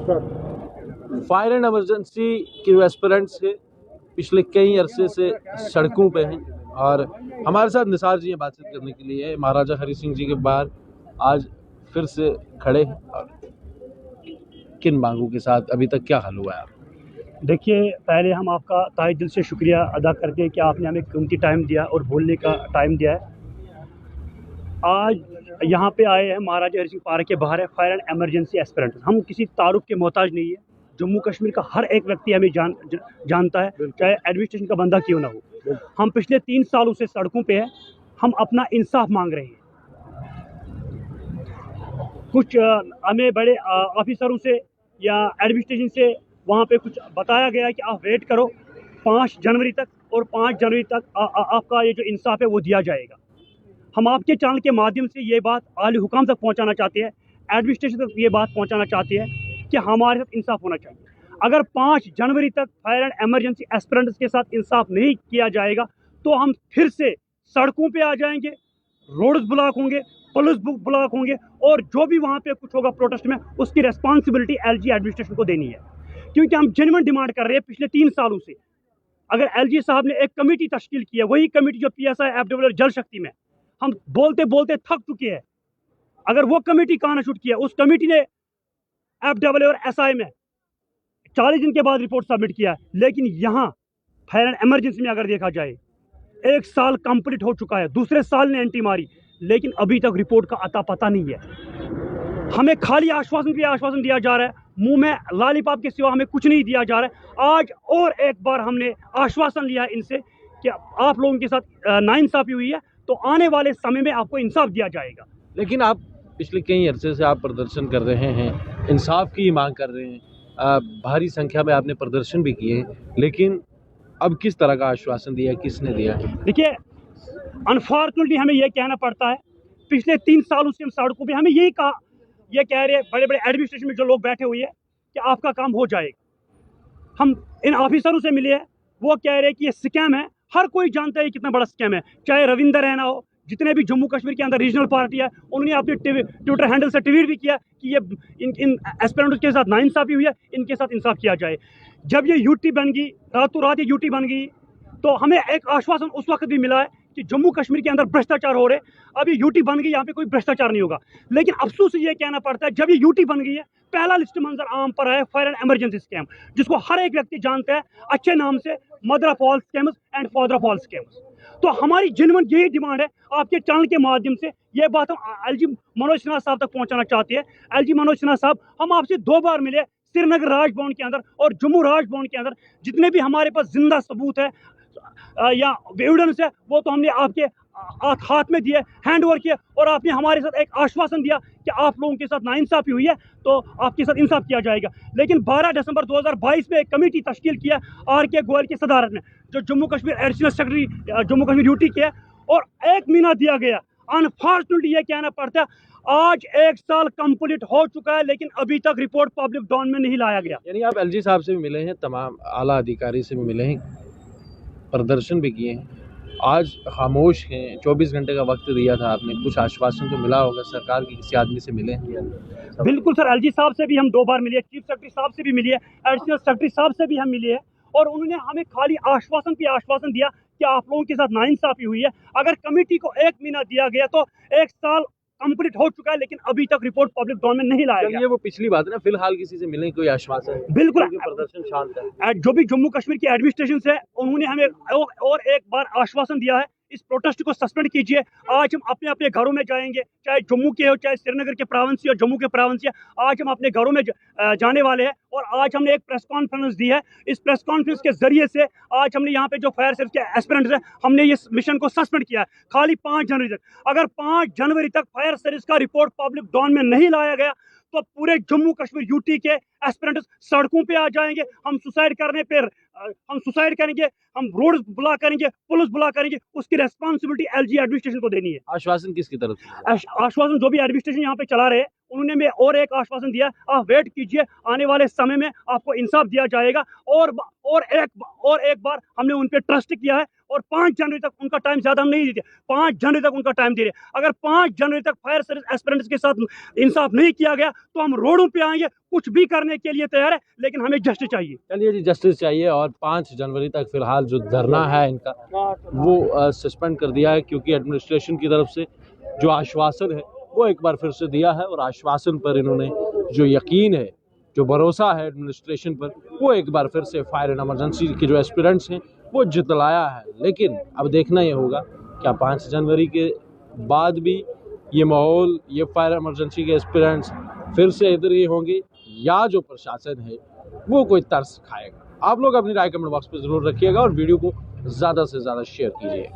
Fire and emergency के aspirants के पिछले कई अरसे से सड़कों पे हैं और हमारे साथ निसार जी हैं बातचीत करने के लिए। महाराजा हरि सिंह जी के बाहर आज फिर से खड़े हैं और किन मांगों के साथ अभी तक क्या हल हुआ है? देखिए, पहले हम आपका तहे दिल से शुक्रिया अदा करते हैं कि आपने हमें कीमती टाइम दिया और बोलने का टाइम दिया है। आज यहाँ पे आए हैं, महाराजा हरि सिंह पार्क के बाहर है, फायर एंड एमरजेंसी एस्पिरेंट। हम किसी तारुफ के मोहताज नहीं है। जम्मू कश्मीर का हर एक व्यक्ति हमें जानता है, चाहे एडमिनिस्ट्रेशन का बंदा क्यों ना हो। हम पिछले 3 सालों से सड़कों पे हैं। हम अपना इंसाफ मांग रहे हैं। कुछ हमें बड़े ऑफिसरों से या एडमिनिस्ट्रेशन से वहाँ पे कुछ बताया गया कि आप वेट करो 5 जनवरी तक, और 5 जनवरी तक आपका ये जो इंसाफ है वो दिया जाएगा। हम आपके चैनल के माध्यम से ये बात आली हुकाम तक पहुँचाना चाहते हैं, एडमिनिस्ट्रेशन तक ये बात पहुँचाना चाहते हैं कि हमारे साथ इंसाफ होना चाहिए। अगर 5 जनवरी तक फायर एंड एमरजेंसी एस्पिरेंट्स के साथ इंसाफ नहीं किया जाएगा तो हम फिर से सड़कों पे आ जाएंगे, रोड्स ब्लॉक होंगे, पुलिस ब्लॉक होंगे, और जो भी वहाँ पे कुछ होगा प्रोटेस्ट में, उसकी रेस्पॉन्सिबिलिटी एलजी एडमिनिस्ट्रेशन को देनी है। क्योंकि हम जेन्युइन डिमांड कर रहे हैं पिछले 3 सालों से। अगर एलजी साहब ने एक कमेटी तश्कील की है, वही कमेटी जो PSI FWL जल शक्ति में, हम बोलते बोलते थक चुके हैं। अगर वो कमेटी कहाँ शूट किया, उस कमेटी ने FWL और SI में 40 दिन के बाद रिपोर्ट सबमिट किया है। लेकिन यहाँ फायर एंड एमरजेंसी में अगर देखा जाए, 1 साल कंप्लीट हो चुका है, दूसरे साल ने एंट्री मारी, लेकिन अभी तक रिपोर्ट का अता पता नहीं है। हमें खाली आश्वासन पे आश्वासन दिया जा रहा है, मुंह में लॉलीपॉप के सिवा हमें कुछ नहीं दिया जा रहा है। आज और एक बार हमने आश्वासन लिया है इनसे कि आप लोगों के साथ नाइंसाफी हुई है तो आने वाले समय में आपको इंसाफ दिया जाएगा। लेकिन आप पिछले कई अरसे से आप प्रदर्शन कर रहे हैं, इंसाफ की मांग कर रहे हैं, भारी संख्या में आपने प्रदर्शन भी किए, लेकिन अब किस तरह का आश्वासन दिया, किसने दिया? देखिए, अनफॉर्चुनेटली हमें यह कहना पड़ता है, पिछले 3 सालों से हम सड़कों पे हमें यही कहा, ये कह रहे हैं बड़े बड़े एडमिनिस्ट्रेशन में जो लोग बैठे हुए हैं कि आपका काम हो जाएगा। हम इन ऑफिसरों से मिले हैं, वो कह रहे हैं कि ये स्कैम है। हर कोई जानता है कितना बड़ा स्कैम है, चाहे रविंदर रैना हो, जितने भी जम्मू कश्मीर के अंदर रीजनल पार्टी है, उन्होंने अपने ट्विटर हैंडल से ट्वीट भी किया कि ये इन एस्पिरेंट्स के साथ नाइंसाफी हुई है, इनके साथ इंसाफ किया जाए। जब ये यूटी बन गई, रातों रात ये यूटी बन गई, तो हमें एक आश्वासन उस वक्त भी मिला है कि जम्मू कश्मीर के अंदर भ्रष्टाचार हो रहे। अब ये यूटी बन गई, यहाँ पे कोई भ्रष्टाचार नहीं होगा। लेकिन अफसोस ये कहना पड़ता है, जब ये यूटी बन गई है, पहला लिस्ट मंजर आम पर आया फायर एंड एमरजेंसी स्कैम, जिसको हर एक व्यक्ति जानता है अच्छे नाम से, mother of all scams and father of all scams. तो हमारी जेन्युइन यही डिमांड है, आपके चैनल के माध्यम से ये बात हम एलजी मनोज सिन्हा साहब तक पहुंचाना चाहते हैं। एलजी मनोज सिन्हा साहब, हम आपसे 2 बार मिले, श्रीनगर राजभवन के अंदर और जम्मू राजभवन के अंदर। जितने भी हमारे पास जिंदा सबूत है या एविडेंस है, वो तो हमने आपके हाथ में दिए, हैंड ओवर किया, और आपने हमारे साथ एक आश्वासन दिया कि आप लोगों के साथ नाइंसाफी हुई है तो आपके साथ इंसाफ किया जाएगा। लेकिन 12 दिसंबर 2022 में एक कमेटी तश्कील किया RK गोयल की सदारत में, जो Jammu Kashmir additional secretary Jammu Kashmir UT के, और 1 महीना दिया गया। अनफॉर्चुनेटली ये कहना पड़ता है, आज 1 साल कंप्लीट हो चुका है, लेकिन अभी तक रिपोर्ट पब्लिक डॉन में नहीं लाया गया। यानी आप LG साहब से भी मिले हैं, तमाम आला अधिकारी से भी मिले हैं, प्रदर्शन भी किए हैं, आज खामोश हैं। 24 घंटे का वक्त दिया था आपने, कुछ आश्वासन तो मिला होगा, सरकार के किसी आदमी से मिले हैं? बिल्कुल सर, LG साहब से भी हम 2 बार मिले, चीफ सेक्रेटरी साहब से भी मिले, एडिशनल सेक्रेटरी साहब से भी हम मिले हैं, और उन्होंने हमें खाली आश्वासन पे आश्वासन दिया कि आप लोगों के साथ नाइंसाफी हुई है। अगर कमेटी को 1 महीना दिया गया तो 1 साल कंप्लीट हो चुका है, लेकिन अभी तक रिपोर्ट पब्लिक डॉन में नहीं लाया गया। ये वो पिछली बात है ना, फिलहाल किसी से मिलने कोई आश्वासन? बिल्कुल, प्रदर्शन शांत है। जो भी जम्मू कश्मीर की एडमिनिस्ट्रेशन है, उन्होंने हमें और एक बार आश्वासन दिया है, इस प्रोटेस्ट को सस्पेंड कीजिए। आज हम अपने अपने घरों में जाएंगे, चाहे जम्मू के हो, चाहे श्रीनगर के प्रावंसी और जम्मू के प्रावंसी, आज हम अपने घरों में जाने वाले हैं। और आज हमने एक प्रेस कॉन्फ्रेंस दी है। इस प्रेस कॉन्फ्रेंस के जरिए से आज हमने यहाँ पे जो फायर सर्विस के एस्पिरेंट्स हैं, हमने इस मिशन को सस्पेंड किया है खाली 5 जनवरी तक। अगर 5 जनवरी तक फायर सर्विस का रिपोर्ट पब्लिक डॉन में नहीं लाया गया तो पूरे जम्मू कश्मीर यूटी के एस्पिरेंट्स सड़कों पे आ जाएंगे। हम सुसाइड करेंगे, हम रोड ब्लॉक करेंगे, पुलिस ब्लॉक करेंगे। उसकी रेस्पॉन्सिबिलिटी LG एडमिनिस्ट्रेशन को देनी है। आश्वासन किसकी तरफ से? आश्वासन जो भी एडमिनिस्ट्रेशन यहाँ पे चला रहे हैं, उन्होंने में और एक आश्वासन दिया, आप वेट कीजिए, आने वाले समय में आपको इंसाफ दिया जाएगा। और एक बार हमने उन पे ट्रस्ट किया है, और 5 जनवरी तक उनका टाइम, ज़्यादा हम नहीं देते, 5 जनवरी तक उनका टाइम दे रहे। अगर 5 जनवरी तक फायर सर्विस एस्पिरेंट्स के साथ इंसाफ नहीं किया गया तो हम रोडों पे आएंगे, कुछ भी करने के लिए तैयार है, लेकिन हमें जस्टिस चाहिए। चलिए जी, जस्टिस चाहिए। और 5 जनवरी तक फिलहाल जो धरना है इनका वो सस्पेंड कर दिया है, क्योंकि एडमिनिस्ट्रेशन की तरफ से जो आश्वासन है वो एक बार फिर से दिया है, और आश्वासन पर इन्होंने जो यकीन है, जो भरोसा है एडमिनिस्ट्रेशन पर, वो एक बार फिर से फायर एंड इमरजेंसी के जो एस्पिरेंट्स हैं वो जितलाया है। लेकिन अब देखना ये होगा क्या 5 जनवरी के बाद भी ये माहौल, ये फायर इमरजेंसी के एस्पिरेंट्स फिर से इधर ही होंगे, या जो प्रशासन है वो कोई तर्स खाएगा। आप लोग अपनी राय कमेंट बॉक्स पे ज़रूर रखिएगा और वीडियो को ज़्यादा से ज़्यादा शेयर कीजिए।